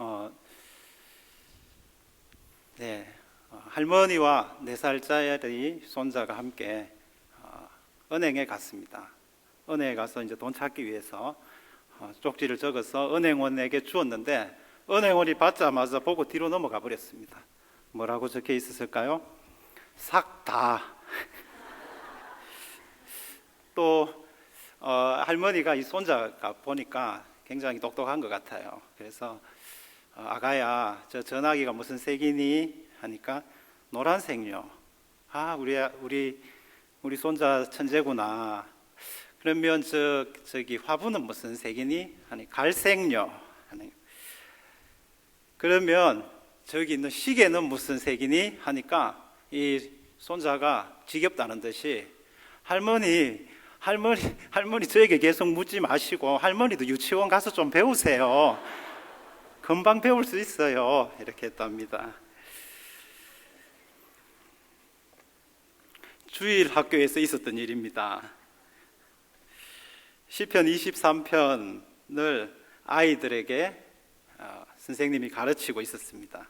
어, 할머니와 4살짜리 손자가 함께 은행에 갔습니다. 은행에 가서 이제 돈 찾기 위해서 쪽지를 적어서 은행원에게 주었는데 은행원이 받자마자 보고 뒤로 넘어가 버렸습니다. 뭐라고 적혀 있었을까요? 싹 다. 또 할머니가 이 손자가 보니까 굉장히 똑똑한 것 같아요. 그래서 아가야, 저 전화기가 무슨 색이니? 하니까 노란색요. 아, 우리 손자 천재구나. 그러면 저기 화분은 무슨 색이니? 하니 갈색요. 하니 그러면 저기 있는 시계는 무슨 색이니? 하니까 이 손자가 지겹다는 듯이 할머니 저에게 계속 묻지 마시고 할머니도 유치원 가서 좀 배우세요. 금방 배울 수 있어요. 이렇게 했답니다. 주일 학교에서 있었던 일입니다. 시편 23편을 아이들에게 선생님이 가르치고 있었습니다.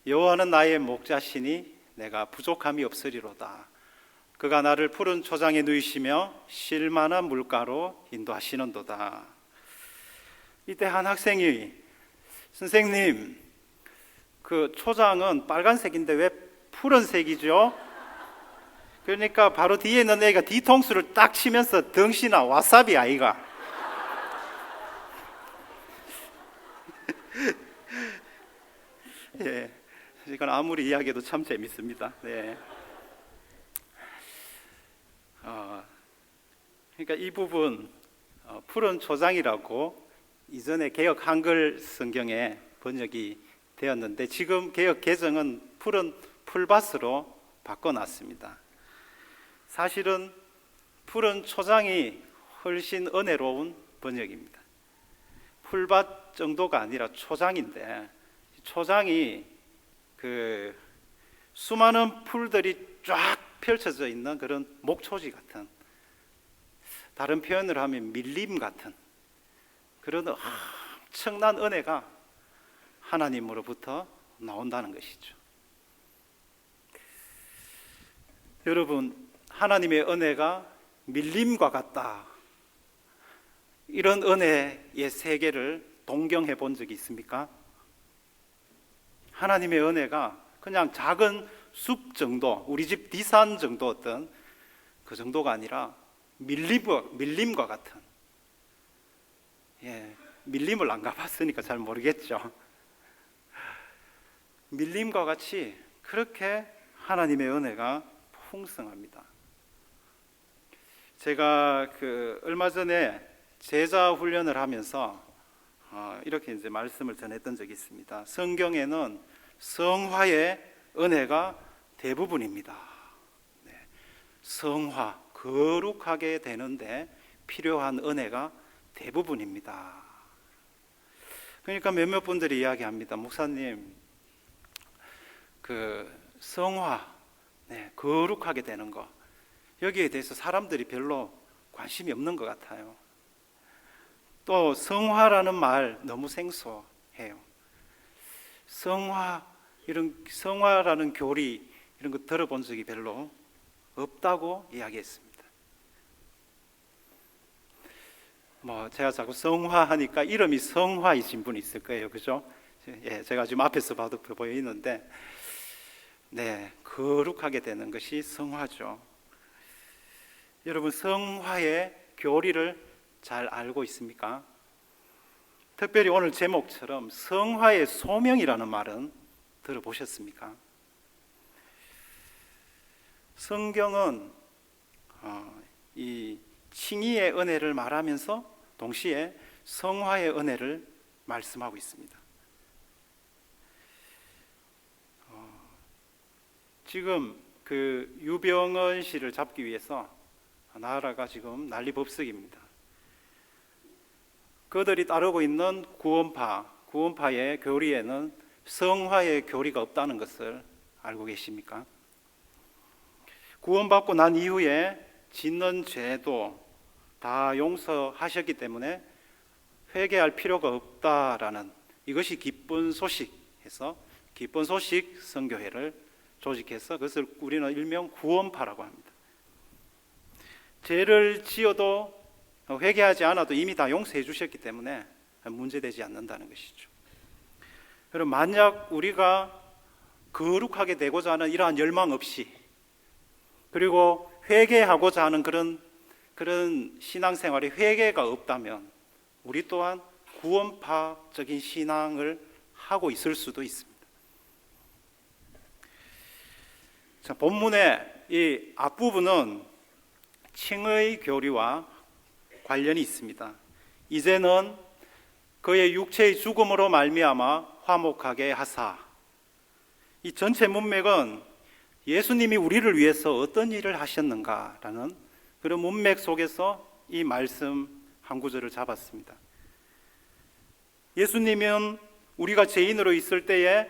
여호와는 나의 목자시니 내가 부족함이 없으리로다. 그가 나를 푸른 초장에 누이시며 쉴 만한 물가로 인도하시는도다. 이때 한 학생이 선생님, 그 초장은 빨간색인데 왜 푸른색이죠? 그러니까 바로 뒤에 있는 애가 뒤통수를 딱 치면서 덩신아 와사비 아이가. 예, 이건 아무리 이야기해도 참 재밌습니다. 네. 그러니까 이 부분 푸른 초장이라고 이전에 개역 한글 성경에 번역이 되었는데 지금 개역 개정은 푸른 풀밭으로 바꿔놨습니다. 사실은 푸른 초장이 훨씬 은혜로운 번역입니다. 풀밭 정도가 아니라 초장인데 초장이 그 수많은 풀들이 쫙 펼쳐져 있는 그런 목초지 같은, 다른 표현을 하면 밀림 같은 그런 엄청난 은혜가 하나님으로부터 나온다는 것이죠. 여러분, 하나님의 은혜가 밀림과 같다, 이런 은혜의 세계를 동경해 본 적이 있습니까? 하나님의 은혜가 그냥 작은 숲 정도, 우리 집 뒤산 정도 어떤 그 정도가 아니라 밀림과 같은, 밀림을 안 가봤으니까 잘 모르겠죠. 밀림과 같이 그렇게 하나님의 은혜가 풍성합니다. 제가 얼마 전에 제자 훈련을 하면서 이렇게 이제 말씀을 전했던 적이 있습니다. 성경에는 성화의 은혜가 대부분입니다. 성화, 거룩하게 되는데 필요한 은혜가 대부분입니다. 그러니까 몇몇 분들이 이야기합니다. 목사님, 성화, 거룩하게 되는 거, 여기에 대해서 사람들이 별로 관심이 없는 것 같아요. 또 성화라는 말 너무 생소해요. 성화라는 교리 이런 거 들어본 적이 별로 없다고 이야기했습니다. 제가 자꾸 성화하니까 이름이 성화이신 분이 있을 거예요, 그죠? 제가 지금 앞에서 봐도 보이는데, 거룩하게 되는 것이 성화죠. 여러분, 성화의 교리를 잘 알고 있습니까? 특별히 오늘 제목처럼 성화의 소명이라는 말은 들어보셨습니까? 성경은 이 칭의의 은혜를 말하면서 동시에 성화의 은혜를 말씀하고 있습니다. 지금 유병헌 씨를 잡기 위해서 나라가 지금 난리법석입니다. 그들이 따르고 있는 구원파의 교리에는 성화의 교리가 없다는 것을 알고 계십니까? 구원받고 난 이후에 짓는 죄도 다 용서하셨기 때문에 회개할 필요가 없다라는 이것이 기쁜 소식 해서 기쁜 소식 선교회를 조직해서 그것을 우리는 일명 구원파라고 합니다. 죄를 지어도 회개하지 않아도 이미 다 용서해 주셨기 때문에 문제되지 않는다는 것이죠. 그럼 만약 우리가 거룩하게 되고자 하는 이러한 열망 없이, 그리고 회개하고자 하는 그런 신앙생활에 회개가 없다면 우리 또한 구원파적인 신앙을 하고 있을 수도 있습니다. 자, 본문의 이 앞부분은 칭의 교리와 관련이 있습니다. 이제는 그의 육체의 죽음으로 말미암아 화목하게 하사. 이 전체 문맥은 예수님이 우리를 위해서 어떤 일을 하셨는가라는 그런 문맥 속에서 이 말씀 한 구절을 잡았습니다. 예수님은 우리가 죄인으로 있을 때에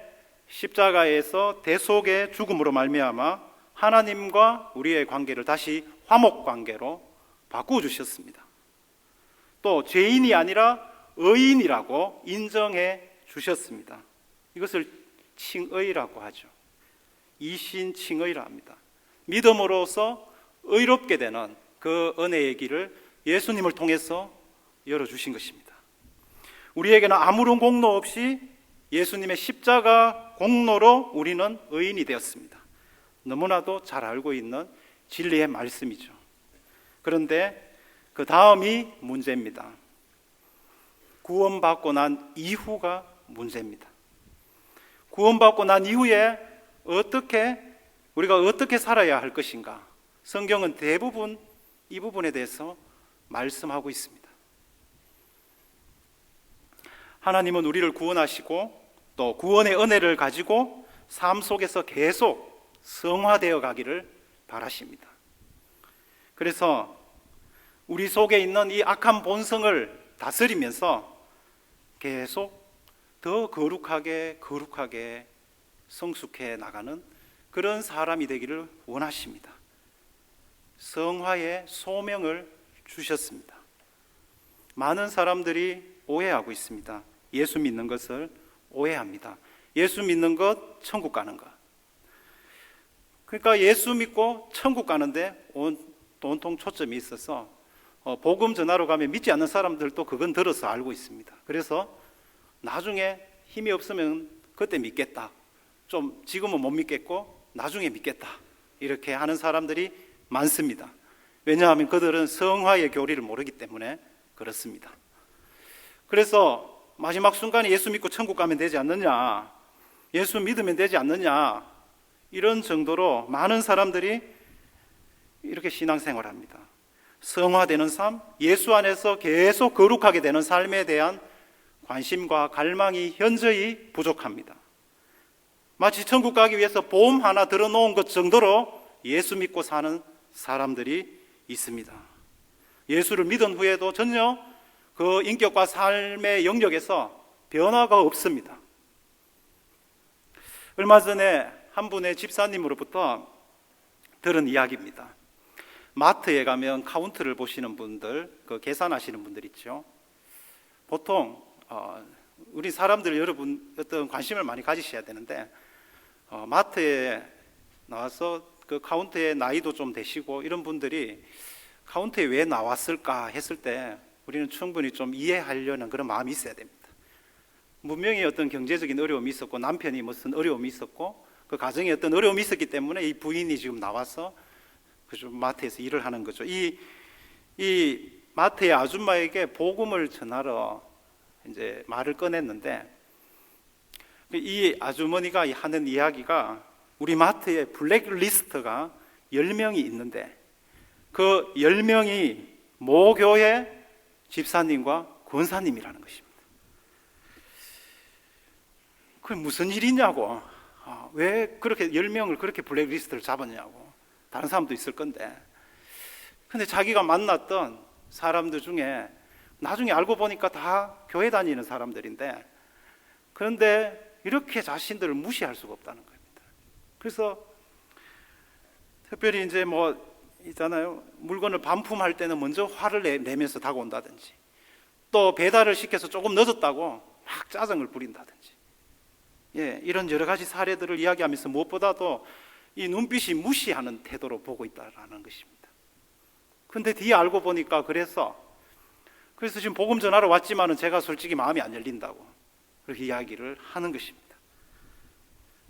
십자가에서 대속의 죽음으로 말미암아 하나님과 우리의 관계를 다시 화목 관계로 바꾸어 주셨습니다. 또 죄인이 아니라 의인이라고 인정해 주셨습니다. 이것을 칭의라고 하죠. 이신칭의라 합니다. 믿음으로써 의롭게 되는 그 은혜의 길을 예수님을 통해서 열어주신 것입니다. 우리에게는 아무런 공로 없이 예수님의 십자가 공로로 우리는 의인이 되었습니다. 너무나도 잘 알고 있는 진리의 말씀이죠. 그런데 그 다음이 문제입니다. 구원받고 난 이후가 문제입니다. 구원받고 난 이후에 우리가 어떻게 살아야 할 것인가? 성경은 대부분 이 부분에 대해서 말씀하고 있습니다. 하나님은 우리를 구원하시고 또 구원의 은혜를 가지고 삶 속에서 계속 성화되어 가기를 바라십니다. 그래서 우리 속에 있는 이 악한 본성을 다스리면서 계속 더 거룩하게 성숙해 나가는 그런 사람이 되기를 원하십니다. 성화의 소명을 주셨습니다. 많은 사람들이 오해하고 있습니다. 예수 믿는 것을 오해합니다. 예수 믿는 것, 천국 가는 것. 그러니까 예수 믿고 천국 가는데 온통 초점이 있어서 복음 전하러 가면 믿지 않는 사람들도 그건 들어서 알고 있습니다. 그래서 나중에 힘이 없으면 그때 믿겠다. 좀 지금은 못 믿겠고 나중에 믿겠다. 이렇게 하는 사람들이 많습니다. 왜냐하면 그들은 성화의 교리를 모르기 때문에 그렇습니다. 그래서 마지막 순간에 예수 믿고 천국 가면 되지 않느냐, 예수 믿으면 되지 않느냐, 이런 정도로 많은 사람들이 이렇게 신앙생활을 합니다. 성화되는 삶, 예수 안에서 계속 거룩하게 되는 삶에 대한 관심과 갈망이 현저히 부족합니다. 마치 천국 가기 위해서 보험 하나 들어놓은 것 정도로 예수 믿고 사는 사람들이 있습니다. 예수를 믿은 후에도 전혀 그 인격과 삶의 영역에서 변화가 없습니다. 얼마 전에 한 분의 집사님으로부터 들은 이야기입니다. 마트에 가면 카운트를 보시는 분들, 그 계산하시는 분들 있죠. 보통 우리 사람들 여러분 어떤 관심을 많이 가지셔야 되는데 마트에 나와서 그 카운트에 나이도 좀 되시고 이런 분들이 카운트에 왜 나왔을까 했을 때 우리는 충분히 좀 이해하려는 그런 마음이 있어야 됩니다. 분명히 어떤 경제적인 어려움이 있었고 남편이 무슨 어려움이 있었고 그 가정에 어떤 어려움이 있었기 때문에 이 부인이 지금 나와서 그죠, 마트에서 일을 하는 거죠. 이 마트의 아줌마에게 복음을 전하러 이제 말을 꺼냈는데 이 아주머니가 하는 이야기가 우리 마트에 블랙리스트가 10명이 있는데 그 10명이 모교회 집사님과 권사님이라는 것입니다. 그게 무슨 일이냐고, 왜 그렇게 10명을 그렇게 블랙리스트를 잡았냐고. 다른 사람도 있을 건데. 근데 자기가 만났던 사람들 중에 나중에 알고 보니까 다 교회 다니는 사람들인데 그런데 이렇게 자신들을 무시할 수가 없다는 겁니다. 그래서 특별히 이제 뭐 있잖아요. 물건을 반품할 때는 먼저 화를 내면서 다가온다든지 또 배달을 시켜서 조금 늦었다고 막 짜증을 부린다든지, 이런 여러 가지 사례들을 이야기하면서 무엇보다도 이 눈빛이 무시하는 태도로 보고 있다라는 것입니다. 근데 뒤에 알고 보니까 그래서 지금 복음 전하러 왔지만은 제가 솔직히 마음이 안 열린다고 그렇게 이야기를 하는 것입니다.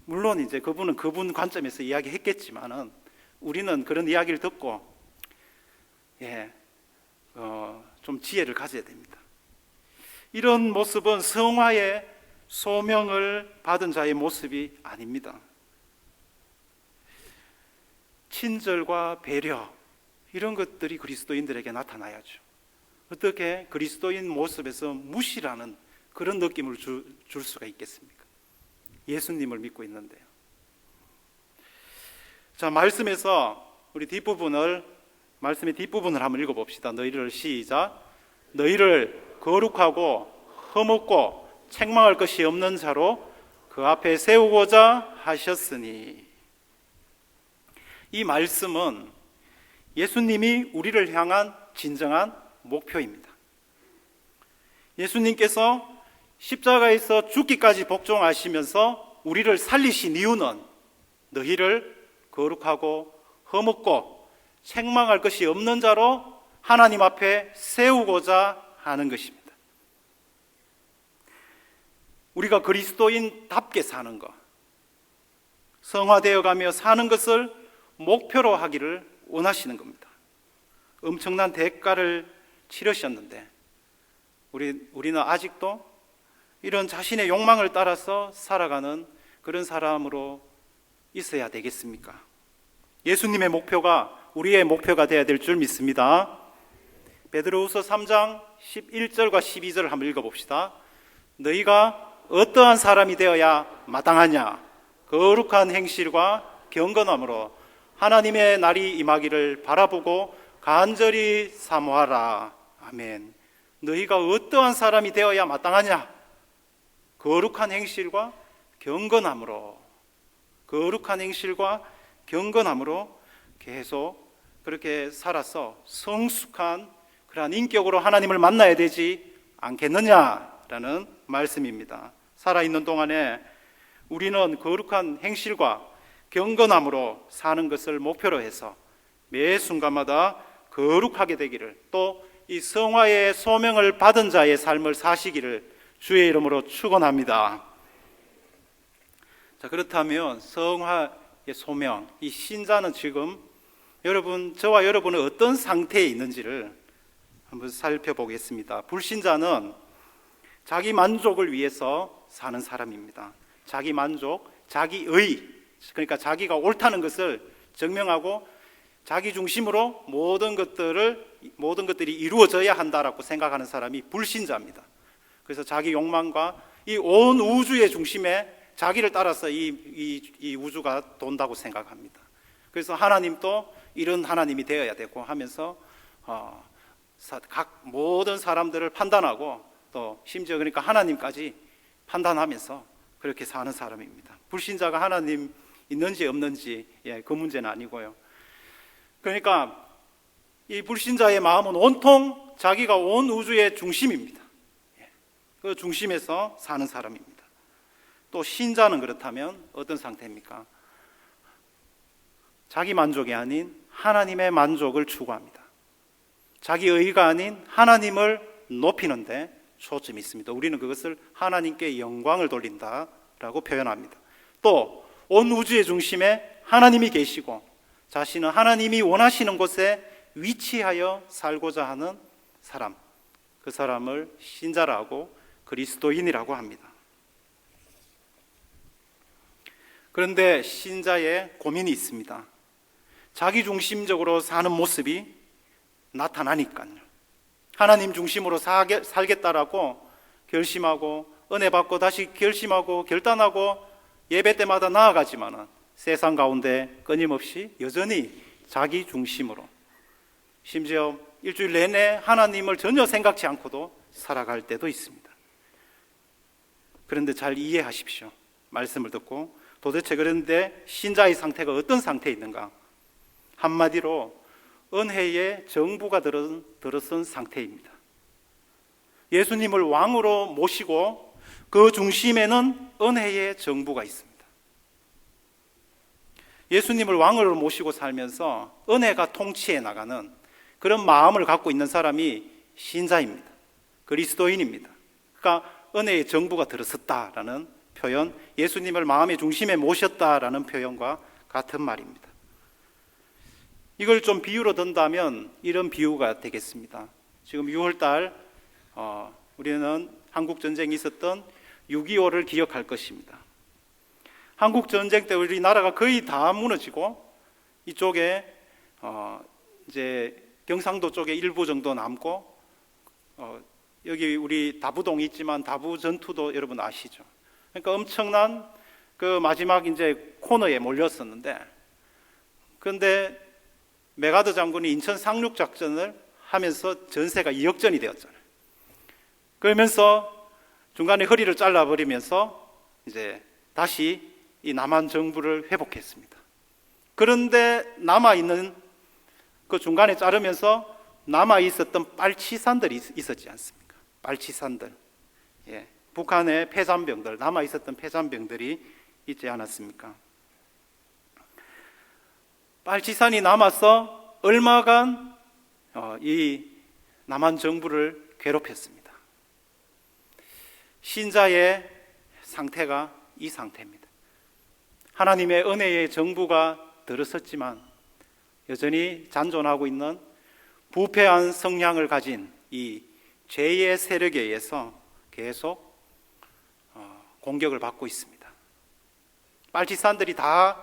물론 이제 그분은 그분 관점에서 이야기했겠지만은 우리는 그런 이야기를 듣고 좀 지혜를 가져야 됩니다. 이런 모습은 성화의 소명을 받은 자의 모습이 아닙니다. 친절과 배려, 이런 것들이 그리스도인들에게 나타나야죠. 어떻게 그리스도인 모습에서 무시라는 그런 느낌을 줄 수가 있겠습니까? 예수님을 믿고 있는데요. 자, 말씀의 뒷부분을 한번 읽어봅시다. 너희를 시작. 너희를 거룩하고 흠없고 책망할 것이 없는 자로 그 앞에 세우고자 하셨으니. 이 말씀은 예수님이 우리를 향한 진정한 목표입니다. 예수님께서 십자가에서 죽기까지 복종하시면서 우리를 살리신 이유는 너희를 거룩하고 흠없고 책망할 것이 없는 자로 하나님 앞에 세우고자 하는 것입니다. 우리가 그리스도인답게 사는 것, 성화되어가며 사는 것을 목표로 하기를 원하시는 겁니다. 엄청난 대가를 치르셨는데 우리는 아직도 이런 자신의 욕망을 따라서 살아가는 그런 사람으로 있어야 되겠습니까? 예수님의 목표가 우리의 목표가 되어야 될 줄 믿습니다. 베드로후서 3장 11절과 12절을 한번 읽어봅시다. 너희가 어떠한 사람이 되어야 마땅하냐? 거룩한 행실과 경건함으로 하나님의 날이 임하기를 바라보고 간절히 사모하라. 아멘. 너희가 어떠한 사람이 되어야 마땅하냐? 거룩한 행실과 경건함으로, 거룩한 행실과 경건함으로 계속 그렇게 살아서 성숙한 그러한 인격으로 하나님을 만나야 되지 않겠느냐라는 말씀입니다. 살아있는 동안에 우리는 거룩한 행실과 경건함으로 사는 것을 목표로 해서 매 순간마다 거룩하게 되기를, 또 이 성화의 소명을 받은 자의 삶을 사시기를 주의 이름으로 축원합니다. 자, 그렇다면 성화의 소명, 이 신자는 지금 저와 여러분은 어떤 상태에 있는지를 한번 살펴보겠습니다. 불신자는 자기 만족을 위해서 사는 사람입니다. 자기 만족, 자기의, 그러니까 자기가 옳다는 것을 증명하고 자기 중심으로 모든 것들이 이루어져야 한다라고 생각하는 사람이 불신자입니다. 그래서 자기 욕망과 이 온 우주의 중심에 자기를 따라서 이 우주가 돈다고 생각합니다. 그래서 하나님도 이런 하나님이 되어야 되고 하면서 각 모든 사람들을 판단하고 또 심지어 그러니까 하나님까지 판단하면서 그렇게 사는 사람입니다. 불신자가 하나님 있는지 없는지 그 문제는 아니고요. 그러니까 이 불신자의 마음은 온통 자기가 온 우주의 중심입니다. 그 중심에서 사는 사람입니다. 또 신자는 그렇다면 어떤 상태입니까? 자기 만족이 아닌 하나님의 만족을 추구합니다. 자기 의가 아닌 하나님을 높이는데 초점이 있습니다. 우리는 그것을 하나님께 영광을 돌린다라고 표현합니다. 또 온 우주의 중심에 하나님이 계시고 자신은 하나님이 원하시는 곳에 위치하여 살고자 하는 사람, 그 사람을 신자라고 그리스도인이라고 합니다. 그런데 신자의 고민이 있습니다. 자기중심적으로 사는 모습이 나타나니까요. 하나님 중심으로 살겠다라고 결심하고 은혜 받고 다시 결심하고 결단하고 예배 때마다 나아가지만은 세상 가운데 끊임없이 여전히 자기 중심으로, 심지어 일주일 내내 하나님을 전혀 생각지 않고도 살아갈 때도 있습니다. 그런데 잘 이해하십시오. 말씀을 듣고 도대체 그런데 신자의 상태가 어떤 상태에 있는가? 한마디로 은혜의 정부가 들어선 상태입니다. 예수님을 왕으로 모시고 그 중심에는 은혜의 정부가 있습니다. 예수님을 왕으로 모시고 살면서 은혜가 통치해 나가는 그런 마음을 갖고 있는 사람이 신자입니다. 그리스도인입니다. 그러니까 은혜의 정부가 들어섰다라는 표현, 예수님을 마음의 중심에 모셨다라는 표현과 같은 말입니다. 이걸 좀 비유로 든다면 이런 비유가 되겠습니다. 지금 6월달 우리는 한국전쟁이 있었던 6.25를 기억할 것입니다. 한국전쟁 때 우리나라가 거의 다 무너지고 이쪽에 이제 경상도 쪽에 일부 정도 남고 여기 우리 다부동이 있지만 다부 전투도 여러분 아시죠? 그러니까 엄청난 그 마지막 이제 코너에 몰렸었는데, 그런데 메가더 장군이 인천 상륙 작전을 하면서 전세가 2억 전이 되었잖아요. 그러면서 중간에 허리를 잘라버리면서 이제 다시 이 남한 정부를 회복했습니다. 그런데 남아있는 그 중간에 자르면서 남아있었던 빨치산들이 있었지 않습니까? 빨치산들. 예. 북한의 폐잔병들, 남아있었던 폐잔병들이 있지 않았습니까? 빨치산이 남아서 얼마간 이 남한 정부를 괴롭혔습니다. 신자의 상태가 이 상태입니다. 하나님의 은혜의 정부가 들어섰지만 여전히 잔존하고 있는 부패한 성향을 가진 이 죄의 세력에 의해서 계속 공격을 받고 있습니다. 빨치산들이 다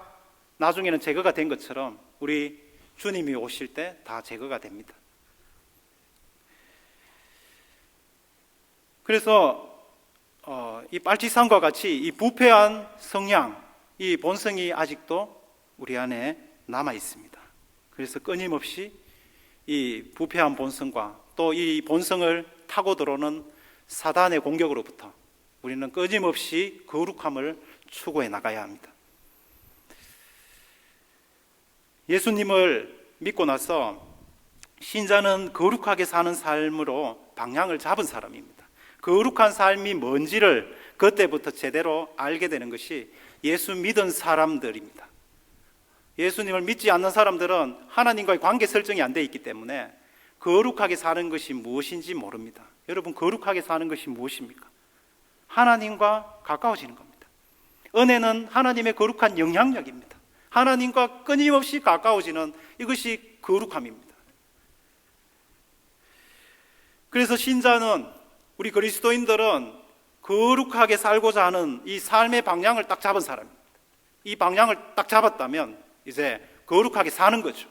나중에는 제거가 된 것처럼 우리 주님이 오실 때 다 제거가 됩니다. 그래서 이 빨치산과 같이 이 부패한 성향, 이 본성이 아직도 우리 안에 남아 있습니다. 그래서 끊임없이 이 부패한 본성과 또 이 본성을 타고 들어오는 사단의 공격으로부터 우리는 끊임없이 거룩함을 추구해 나가야 합니다. 예수님을 믿고 나서 신자는 거룩하게 사는 삶으로 방향을 잡은 사람입니다. 거룩한 삶이 뭔지를 그때부터 제대로 알게 되는 것이 예수 믿은 사람들입니다. 예수님을 믿지 않는 사람들은 하나님과의 관계 설정이 안 돼 있기 때문에 거룩하게 사는 것이 무엇인지 모릅니다. 여러분, 거룩하게 사는 것이 무엇입니까? 하나님과 가까워지는 겁니다. 은혜는 하나님의 거룩한 영향력입니다. 하나님과 끊임없이 가까워지는 이것이 거룩함입니다. 그래서 신자는, 우리 그리스도인들은 거룩하게 살고자 하는 이 삶의 방향을 딱 잡은 사람입니다. 이 방향을 딱 잡았다면 이제 거룩하게 사는 거죠.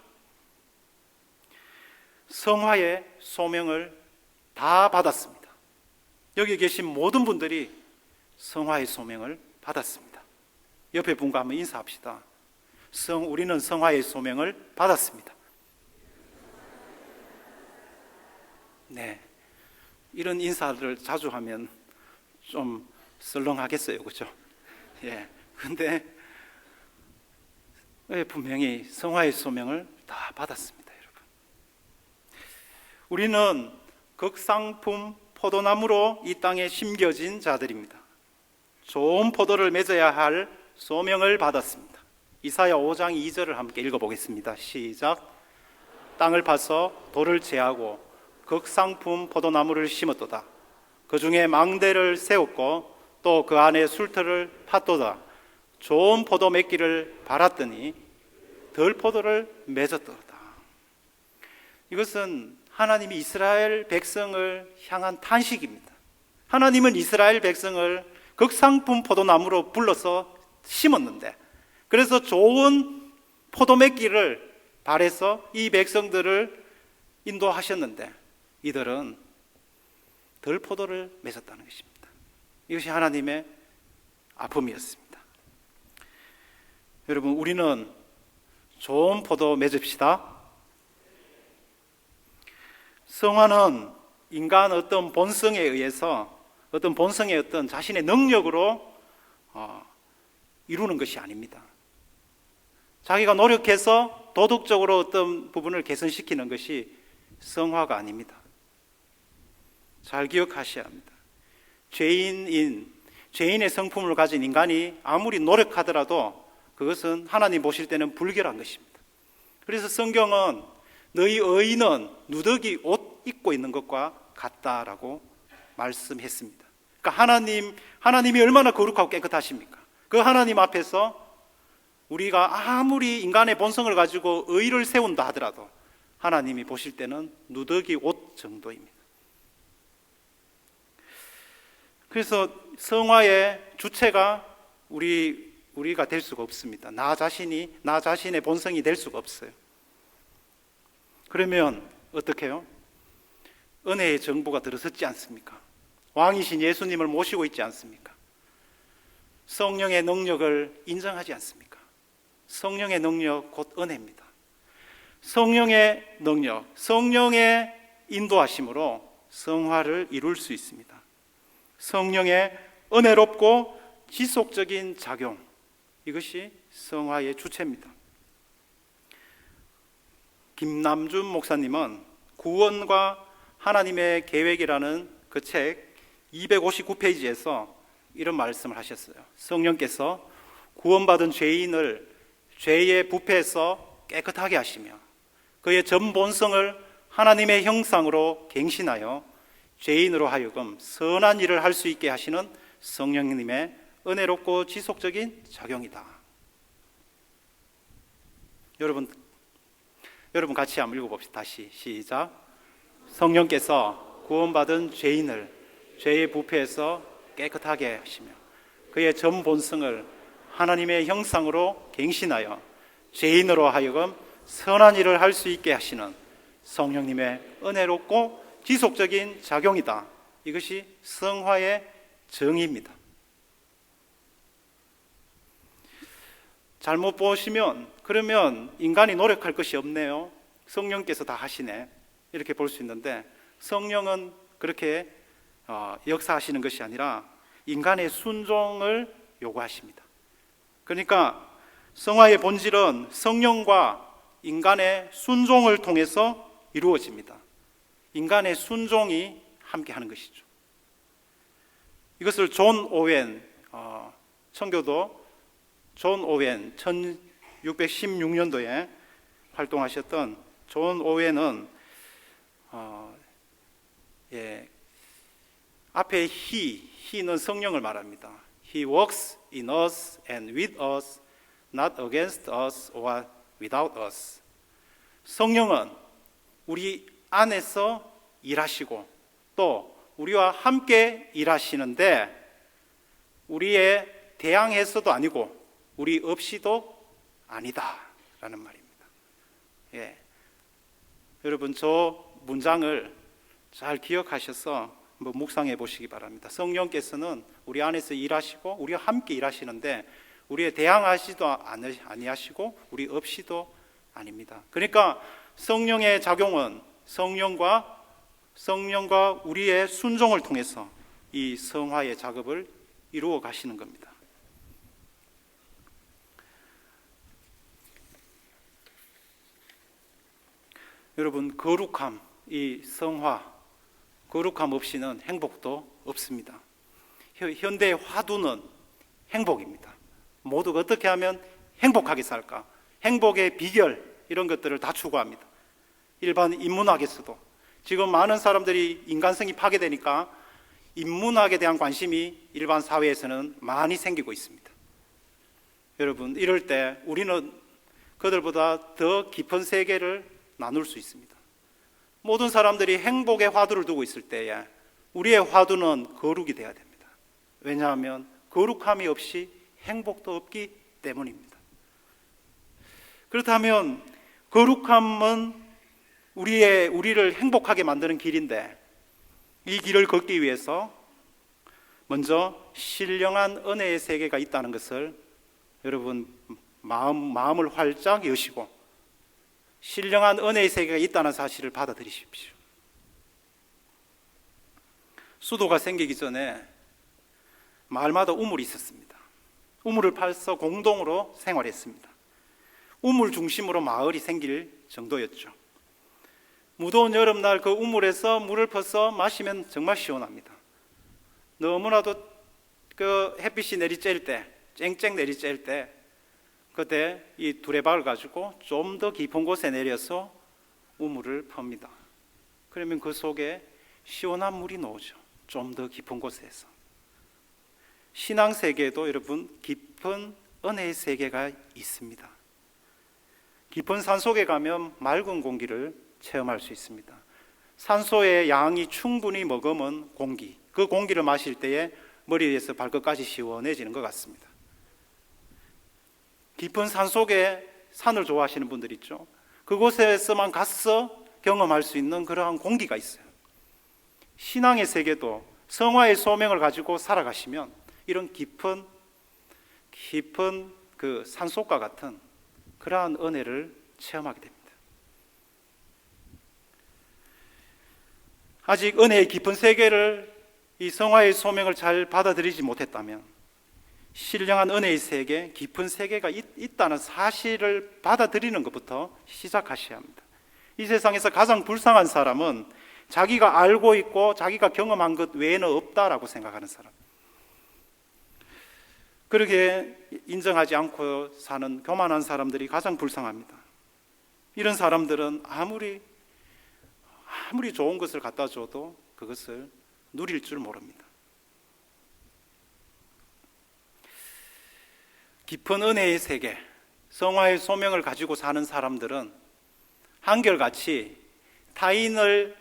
성화의 소명을 다 받았습니다. 여기 계신 모든 분들이 성화의 소명을 받았습니다. 옆에 분과 한번 인사합시다. 우리는 성화의 소명을 받았습니다. 네, 이런 인사를 자주 하면 좀 썰렁하겠어요, 그렇죠? 예, 근데 분명히 성화의 소명을 다 받았습니다, 여러분. 우리는 극상품 포도나무로 이 땅에 심겨진 자들입니다. 좋은 포도를 맺어야 할 소명을 받았습니다. 이사야 5장 2절을 함께 읽어보겠습니다. 시작. 땅을 파서 돌을 제하고 극상품 포도나무를 심었도다. 그 중에 망대를 세웠고 또 그 안에 술터를 팠도다. 좋은 포도 맺기를 바랐더니 덜 포도를 맺었도다. 이것은 하나님이 이스라엘 백성을 향한 탄식입니다. 하나님은 이스라엘 백성을 극상품 포도나무로 불러서 심었는데, 그래서 좋은 포도 맺기를 바래서 이 백성들을 인도하셨는데 이들은 덜 포도를 맺었다는 것입니다. 이것이 하나님의 아픔이었습니다. 여러분, 우리는 좋은 포도 맺읍시다. 성화는 인간 어떤 본성에 의해서 어떤 본성의 어떤 자신의 능력으로 이루는 것이 아닙니다. 자기가 노력해서 도덕적으로 어떤 부분을 개선시키는 것이 성화가 아닙니다. 잘 기억하셔야 합니다. 죄인인 죄인의 성품을 가진 인간이 아무리 노력하더라도 그것은 하나님 보실 때는 불결한 것입니다. 그래서 성경은 너희 의인은 누더기 옷 입고 있는 것과 같다라고 말씀했습니다. 그러니까 하나님이 얼마나 거룩하고 깨끗하십니까? 그 하나님 앞에서 우리가 아무리 인간의 본성을 가지고 의를 세운다 하더라도 하나님이 보실 때는 누더기 옷 정도입니다. 그래서 성화의 주체가 우리가 될 수가 없습니다. 나 자신의 본성이 될 수가 없어요. 그러면 어떻게 해요? 은혜의 정부가 들어섰지 않습니까? 왕이신 예수님을 모시고 있지 않습니까? 성령의 능력을 인정하지 않습니까? 성령의 능력 곧 은혜입니다. 성령의 능력, 성령의 인도하심으로 성화를 이룰 수 있습니다. 성령의 은혜롭고 지속적인 작용, 이것이 성화의 주체입니다. 김남준 목사님은 구원과 하나님의 계획이라는 그 책 259페이지에서 이런 말씀을 하셨어요. 성령께서 구원받은 죄인을 죄의 부패에서 깨끗하게 하시며 그의 전 본성을 하나님의 형상으로 갱신하여 죄인으로 하여금 선한 일을 할 수 있게 하시는 성령님의 은혜롭고 지속적인 작용이다. 여러분 같이 한번 읽어봅시다. 다시 시작. 성령께서 구원받은 죄인을 죄의 부패에서 깨끗하게 하시며 그의 전 본성을 하나님의 형상으로 갱신하여 죄인으로 하여금 선한 일을 할 수 있게 하시는 성령님의 은혜롭고 지속적인 작용이다. 이것이 성화의 정의입니다. 잘못 보시면 그러면 인간이 노력할 것이 없네요. 성령께서 다 하시네. 이렇게 볼 수 있는데 성령은 그렇게 역사하시는 것이 아니라 인간의 순종을 요구하십니다. 그러니까 성화의 본질은 성령과 인간의 순종을 통해서 이루어집니다. 인간의 순종이 함께 하는 것이죠. 이것을 존 오웬, 청교도 존 오웬 1616년도에 활동하셨던 존 오웬은 앞에 he는 성령을 말합니다. He works in us and with us, not against us or without us. 성령은 우리 안에서 일하시고 또 우리와 함께 일하시는데 우리에 대항해서도 아니고 우리 없이도 아니다라는 말입니다. 여러분 저 문장을 잘 기억하셔서 한번 묵상해 보시기 바랍니다. 성령께서는 우리 안에서 일하시고 우리와 함께 일하시는데 우리에 대항하시도 아니하시고 우리 없이도 아닙니다. 그러니까 성령의 작용은 성령과 우리의 순종을 통해서 이 성화의 작업을 이루어 가시는 겁니다. 여러분 거룩함, 이 성화, 거룩함 없이는 행복도 없습니다. 현대의 화두는 행복입니다. 모두가 어떻게 하면 행복하게 살까? 행복의 비결 이런 것들을 다 추구합니다. 일반 인문학에서도 지금 많은 사람들이 인간성이 파괴되니까 인문학에 대한 관심이 일반 사회에서는 많이 생기고 있습니다. 여러분 이럴 때 우리는 그들보다 더 깊은 세계를 나눌 수 있습니다. 모든 사람들이 행복의 화두를 두고 있을 때에 우리의 화두는 거룩이 되어야 됩니다. 왜냐하면 거룩함이 없이 행복도 없기 때문입니다. 그렇다면 거룩함은 우리를 행복하게 만드는 길인데 이 길을 걷기 위해서 먼저 신령한 은혜의 세계가 있다는 것을 여러분 마음을 활짝 여시고 신령한 은혜의 세계가 있다는 사실을 받아들이십시오. 수도가 생기기 전에 마을마다 우물이 있었습니다. 우물을 파서 공동으로 생활했습니다. 우물 중심으로 마을이 생길 정도였죠. 무더운 여름날 그 우물에서 물을 퍼서 마시면 정말 시원합니다. 너무나도 그 햇빛이 내리쬐일 때, 쨍쨍 내리쬐일 때, 그때 이 두레박을 가지고 좀 더 깊은 곳에 내려서 우물을 팝니다. 그러면 그 속에 시원한 물이 나오죠. 좀 더 깊은 곳에서. 신앙 세계에도 여러분 깊은 은혜의 세계가 있습니다. 깊은 산속에 가면 맑은 공기를 체험할 수 있습니다. 산소의 양이 충분히 머금은 공기, 그 공기를 마실 때에 머리에서 발끝까지 시원해지는 것 같습니다. 깊은 산속에 산을 좋아하시는 분들 있죠. 그곳에서만 가서 경험할 수 있는 그러한 공기가 있어요. 신앙의 세계도 성화의 소명을 가지고 살아가시면 이런 깊은 그 산속과 같은 그러한 은혜를 체험하게 됩니다. 아직 은혜의 깊은 세계를, 이 성화의 소명을 잘 받아들이지 못했다면 신령한 은혜의 세계, 깊은 세계가 있다는 사실을 받아들이는 것부터 시작하셔야 합니다. 이 세상에서 가장 불쌍한 사람은 자기가 알고 있고 자기가 경험한 것 외에는 없다라고 생각하는 사람, 그렇게 인정하지 않고 사는 교만한 사람들이 가장 불쌍합니다. 이런 사람들은 아무리 좋은 것을 갖다 줘도 그것을 누릴 줄 모릅니다. 깊은 은혜의 세계, 성화의 소명을 가지고 사는 사람들은 한결같이 타인을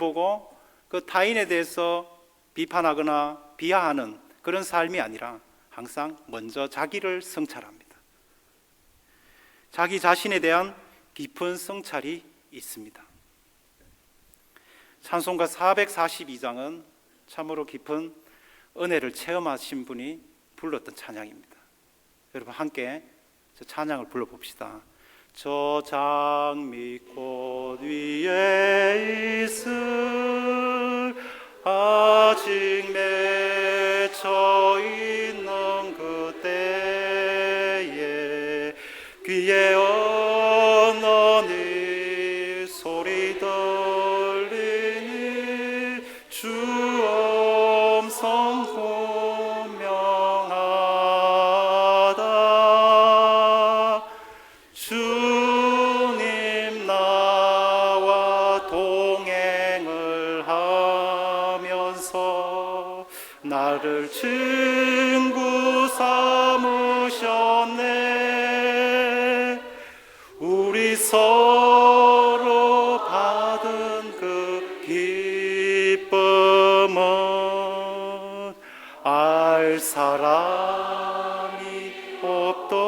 보고 그 타인에 대해서 비판하거나 비하하는 그런 삶이 아니라 항상 먼저 자기를 성찰합니다. 자기 자신에 대한 깊은 성찰이 있습니다. 찬송가 442장은 참으로 깊은 은혜를 체험하신 분이 불렀던 찬양입니다. 여러분 함께 저 찬양을 불러봅시다. 저 장미꽃 위에 있을 아직 맺혀 있는 그때에 귀에 언어니 소리 들리니 주 음성 분명하다. 주님 나와 동행을 하면서 나를 친구 삼으셨네. 우리 서로 받은 그 기쁨은 알 사람이 없도다.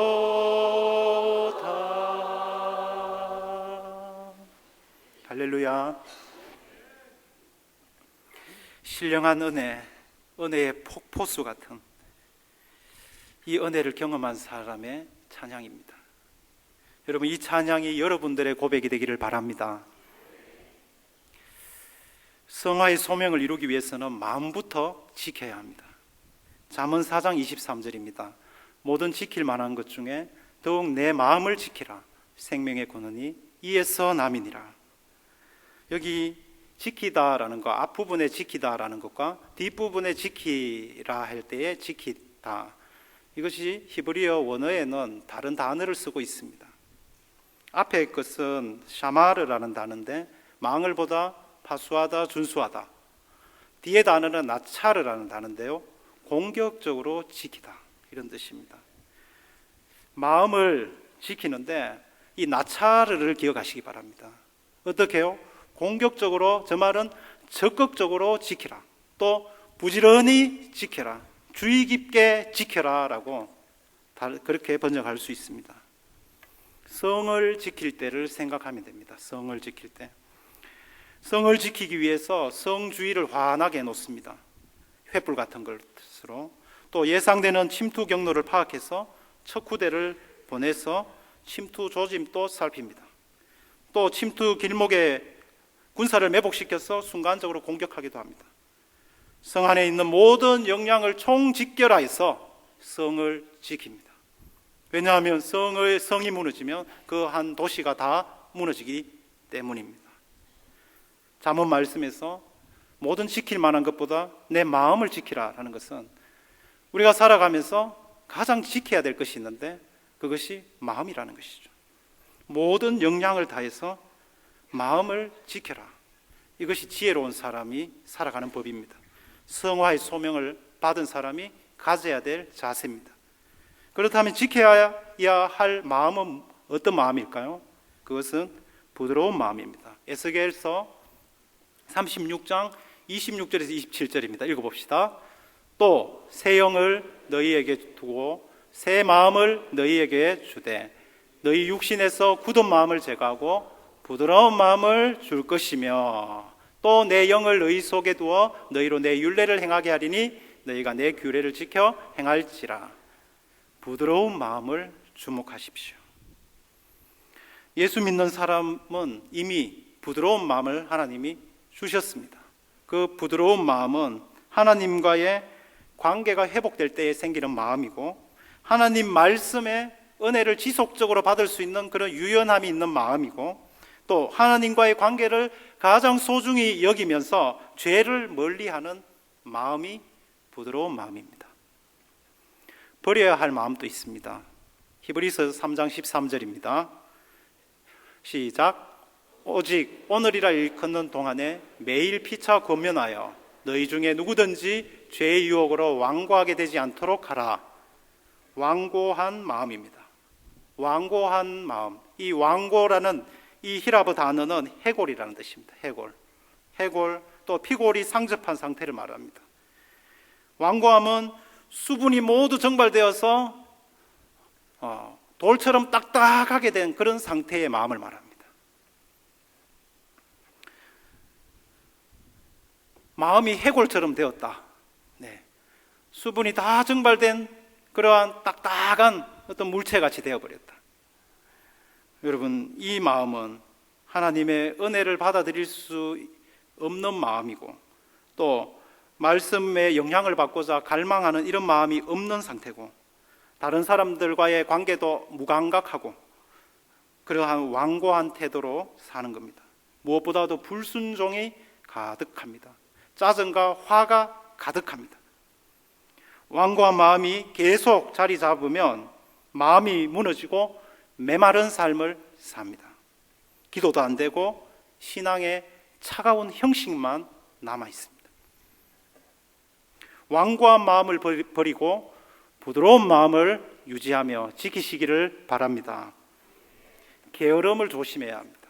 할렐루야. 신령한 은혜의 폭포수 같은 이 은혜를 경험한 사람의 찬양입니다. 여러분, 이 찬양이 여러분들의 고백이 되기를 바랍니다. 성화의 소명을 이루기 위해서는 마음부터 지켜야 합니다. 잠언 4장 23절입니다. 모든 지킬 만한 것 중에 더욱 내 마음을 지키라. 생명의 근원이 이에서 남이니라. 여기 지키다라는 거, 앞부분에 지키다라는 것과 뒷부분에 지키라 할 때의 지키다, 이것이 히브리어 원어에는 다른 단어를 쓰고 있습니다. 앞에 것은 샤마르라는 단어인데 망을 보다, 파수하다, 준수하다. 뒤에 단어는 나차르라는 단어인데요, 공격적으로 지키다, 이런 뜻입니다. 마음을 지키는데 이 나차르를 기억하시기 바랍니다. 어떻게 해요? 공격적으로, 저 말은 적극적으로 지키라, 또 부지런히 지켜라, 주의 깊게 지켜라 라고 그렇게 번역할 수 있습니다. 성을 지킬 때를 생각하면 됩니다. 성을 지킬 때, 성을 지키기 위해서 성주의를 환하게 해놓습니다. 횃불 같은 것으로. 또 예상되는 침투 경로를 파악해서 척후대를 보내서 침투 조짐도 살핍니다. 또 침투 길목에 군사를 매복시켜서 순간적으로 공격하기도 합니다. 성 안에 있는 모든 역량을 총집결하여서 성을 지킵니다. 왜냐하면 성이 무너지면 그 한 도시가 다 무너지기 때문입니다. 잠언 말씀에서 모든 지킬 만한 것보다 내 마음을 지키라라는 것은 우리가 살아가면서 가장 지켜야 될 것이 있는데 그것이 마음이라는 것이죠. 모든 역량을 다해서 마음을 지켜라. 이것이 지혜로운 사람이 살아가는 법입니다. 성화의 소명을 받은 사람이 가져야 될 자세입니다. 그렇다면 지켜야 할 마음은 어떤 마음일까요? 그것은 부드러운 마음입니다. 에스겔서 36장 26절에서 27절입니다. 읽어봅시다. 또 새 영을 너희에게 두고 새 마음을 너희에게 주되 너희 육신에서 굳은 마음을 제거하고 부드러운 마음을 줄 것이며 또 내 영을 너희 속에 두어 너희로 내 율례를 행하게 하리니 너희가 내 규례를 지켜 행할지라. 부드러운 마음을 주목하십시오. 예수 믿는 사람은 이미 부드러운 마음을 하나님이 주셨습니다. 그 부드러운 마음은 하나님과의 관계가 회복될 때에 생기는 마음이고 하나님 말씀의 은혜를 지속적으로 받을 수 있는 그런 유연함이 있는 마음이고 또 하나님과의 관계를 가장 소중히 여기면서 죄를 멀리하는 마음이 부드러운 마음입니다. 버려야 할 마음도 있습니다. 히브리서 3장 13절입니다. 시작. 오직 오늘이라 일컫는 동안에 매일 피차 권면하여 너희 중에 누구든지 죄의 유혹으로 완고하게 되지 않도록 하라. 완고한 마음입니다. 완고한 마음. 이 완고라는 이 히라브 단어는 해골이라는 뜻입니다. 해골 또 피골이 상접한 상태를 말합니다. 완고함은 수분이 모두 증발되어서 돌처럼 딱딱하게 된 그런 상태의 마음을 말합니다. 마음이 해골처럼 되었다. 네. 수분이 다 증발된 그러한 딱딱한 어떤 물체같이 되어버렸다. 여러분, 이 마음은 하나님의 은혜를 받아들일 수 없는 마음이고 또 말씀의 영향을 받고자 갈망하는 이런 마음이 없는 상태고 다른 사람들과의 관계도 무감각하고 그러한 완고한 태도로 사는 겁니다. 무엇보다도 불순종이 가득합니다. 짜증과 화가 가득합니다. 완고한 마음이 계속 자리 잡으면 마음이 무너지고 메마른 삶을 삽니다. 기도도 안 되고 신앙의 차가운 형식만 남아 있습니다. 완고한 마음을 버리고 부드러운 마음을 유지하며 지키시기를 바랍니다. 게으름을 조심해야 합니다.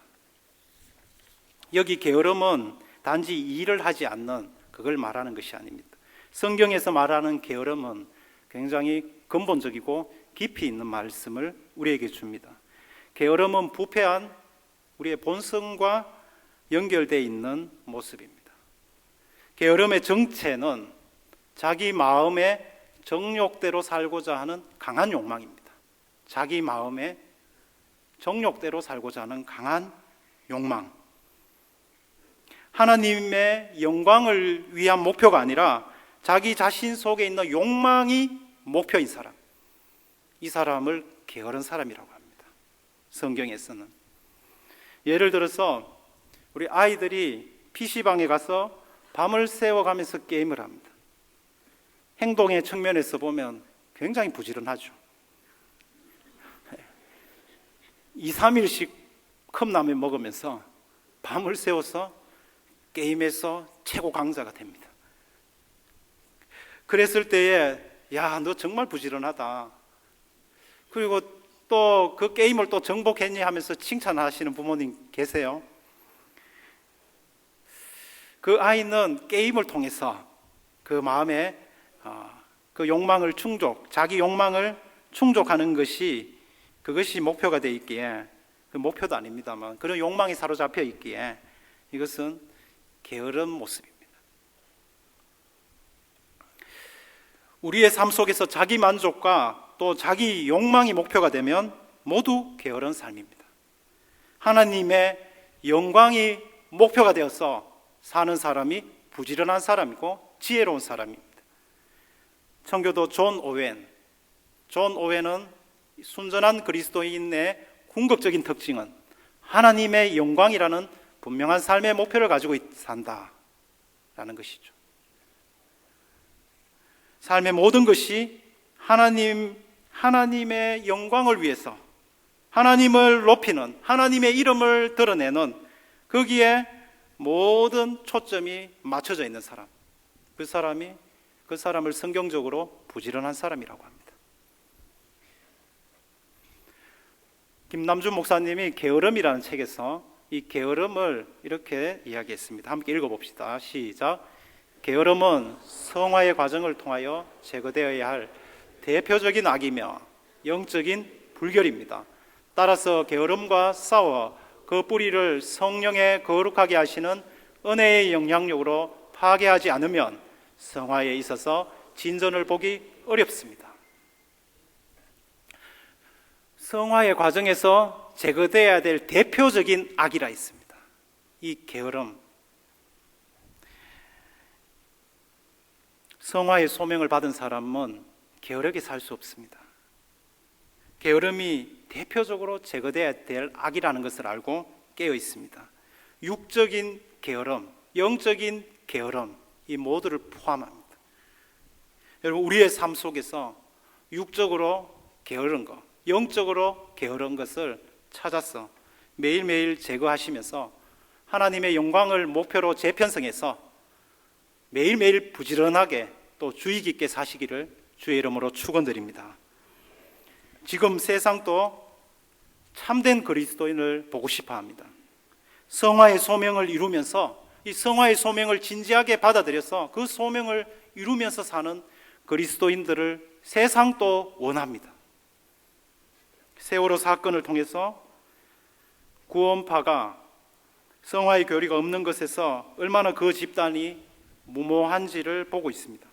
여기 게으름은 단지 일을 하지 않는 그걸 말하는 것이 아닙니다. 성경에서 말하는 게으름은 굉장히 근본적이고 깊이 있는 말씀을 우리에게 줍니다. 게으름은 부패한 우리의 본성과 연결되어 있는 모습입니다. 게으름의 정체는 자기 마음의 정욕대로 살고자 하는 강한 욕망입니다. 자기 마음의 정욕대로 살고자 하는 강한 욕망. 하나님의 영광을 위한 목표가 아니라 자기 자신 속에 있는 욕망이 목표인 사람, 이 사람을 게으른 사람이라고 합니다. 성경에서는. 예를 들어서 우리 아이들이 PC방에 가서 밤을 새워가면서 게임을 합니다. 행동의 측면에서 보면 굉장히 부지런하죠. 2, 3일씩 컵라면 먹으면서 밤을 새워서 게임에서 최고 강자가 됩니다. 그랬을 때에 야, 너 정말 부지런하다. 그리고 또 그 게임을 또 정복했니 하면서 칭찬하시는 부모님 계세요. 그 아이는 게임을 통해서 그 마음에 그 욕망을 자기 욕망을 충족하는 것이 그것이 목표가 되어 있기에, 그 목표도 아닙니다만 그런 욕망이 사로잡혀 있기에 이것은 게으른 모습입니다. 우리의 삶 속에서 자기 만족과 또 자기 욕망이 목표가 되면 모두 게으른 삶입니다. 하나님의 영광이 목표가 되어서 사는 사람이 부지런한 사람이고 지혜로운 사람입니다. 청교도 존 오웬은 순전한 그리스도인의 궁극적인 특징은 하나님의 영광이라는 분명한 삶의 목표를 가지고 산다라는 것이죠. 삶의 모든 것이 하나님의 영광을 위해서, 하나님을 높이는, 하나님의 이름을 드러내는, 거기에 모든 초점이 맞춰져 있는 사람, 그 사람을 성경적으로 부지런한 사람이라고 합니다. 김남준 목사님이 게으름이라는 책에서 이 게으름을 이렇게 이야기했습니다. 함께 읽어봅시다. 시작. 게으름은 성화의 과정을 통하여 제거되어야 할 대표적인 악이며 영적인 불결입니다. 따라서 게으름과 싸워 그 뿌리를 성령에 거룩하게 하시는 은혜의 영향력으로 파괴하지 않으면 성화에 있어서 진전을 보기 어렵습니다. 성화의 과정에서 제거되어야 될 대표적인 악이라 있습니다. 이 게으름. 성화의 소명을 받은 사람은 게으르게 살 수 없습니다. 게으름이 대표적으로 제거되어야 될 악이라는 것을 알고 깨어 있습니다. 육적인 게으름, 영적인 게으름, 이 모두를 포함합니다. 여러분, 우리의 삶 속에서 육적으로 게으른 것, 영적으로 게으른 것을 찾아서 매일매일 제거하시면서 하나님의 영광을 목표로 재편성해서 매일매일 부지런하게 또 주의 깊게 사시기를 주의 이름으로 축원드립니다. 지금 세상도 참된 그리스도인을 보고 싶어 합니다. 성화의 소명을 이루면서 이 성화의 소명을 진지하게 받아들여서 그 소명을 이루면서 사는 그리스도인들을 세상도 원합니다. 세월호 사건을 통해서 구원파가 성화의 교리가 없는 것에서 얼마나 그 집단이 무모한지를 보고 있습니다.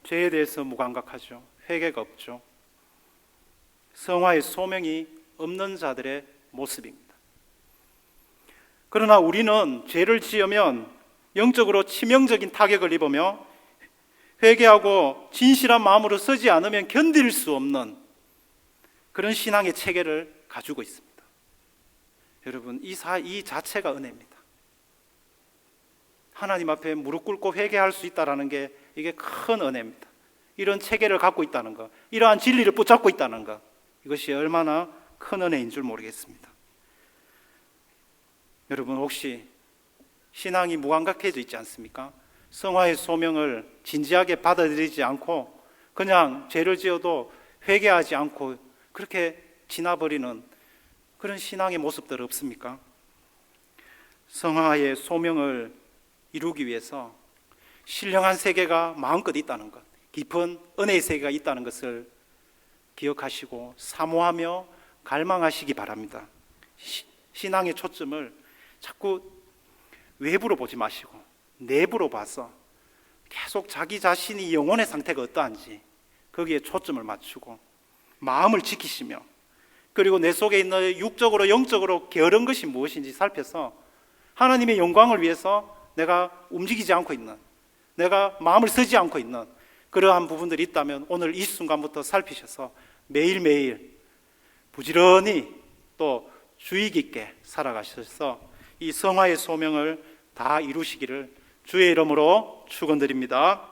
죄에 대해서 무감각하죠. 회개가 없죠. 성화의 소명이 없는 자들의 모습입니다. 그러나 우리는 죄를 지으면 영적으로 치명적인 타격을 입으며 회개하고 진실한 마음으로 서지 않으면 견딜 수 없는 그런 신앙의 체계를 가지고 있습니다. 여러분, 이 자체가 은혜입니다. 하나님 앞에 무릎 꿇고 회개할 수 있다는 게 이게 큰 은혜입니다. 이런 체계를 갖고 있다는 것, 이러한 진리를 붙잡고 있다는 것, 이것이 얼마나 큰 은혜인 줄 모르겠습니다. 여러분, 혹시 신앙이 무감각해져 있지 않습니까? 성화의 소명을 진지하게 받아들이지 않고 그냥 죄를 지어도 회개하지 않고 그렇게 지나버리는 그런 신앙의 모습들 없습니까? 성화의 소명을 이루기 위해서 신령한 세계가 마음껏 있다는 것, 깊은 은혜의 세계가 있다는 것을 기억하시고 사모하며 갈망하시기 바랍니다. 신앙의 초점을 자꾸 외부로 보지 마시고 내부로 봐서 계속 자기 자신이 영혼의 상태가 어떠한지 거기에 초점을 맞추고 마음을 지키시며, 그리고 내 속에 있는 육적으로 영적으로 게으른 것이 무엇인지 살펴서 하나님의 영광을 위해서 내가 움직이지 않고 있는, 내가 마음을 쓰지 않고 있는 그러한 부분들이 있다면 오늘 이 순간부터 살피셔서 매일매일 부지런히 또 주의 깊게 살아가셔서 이 성화의 소명을 다 이루시기를 주의 이름으로 축원드립니다.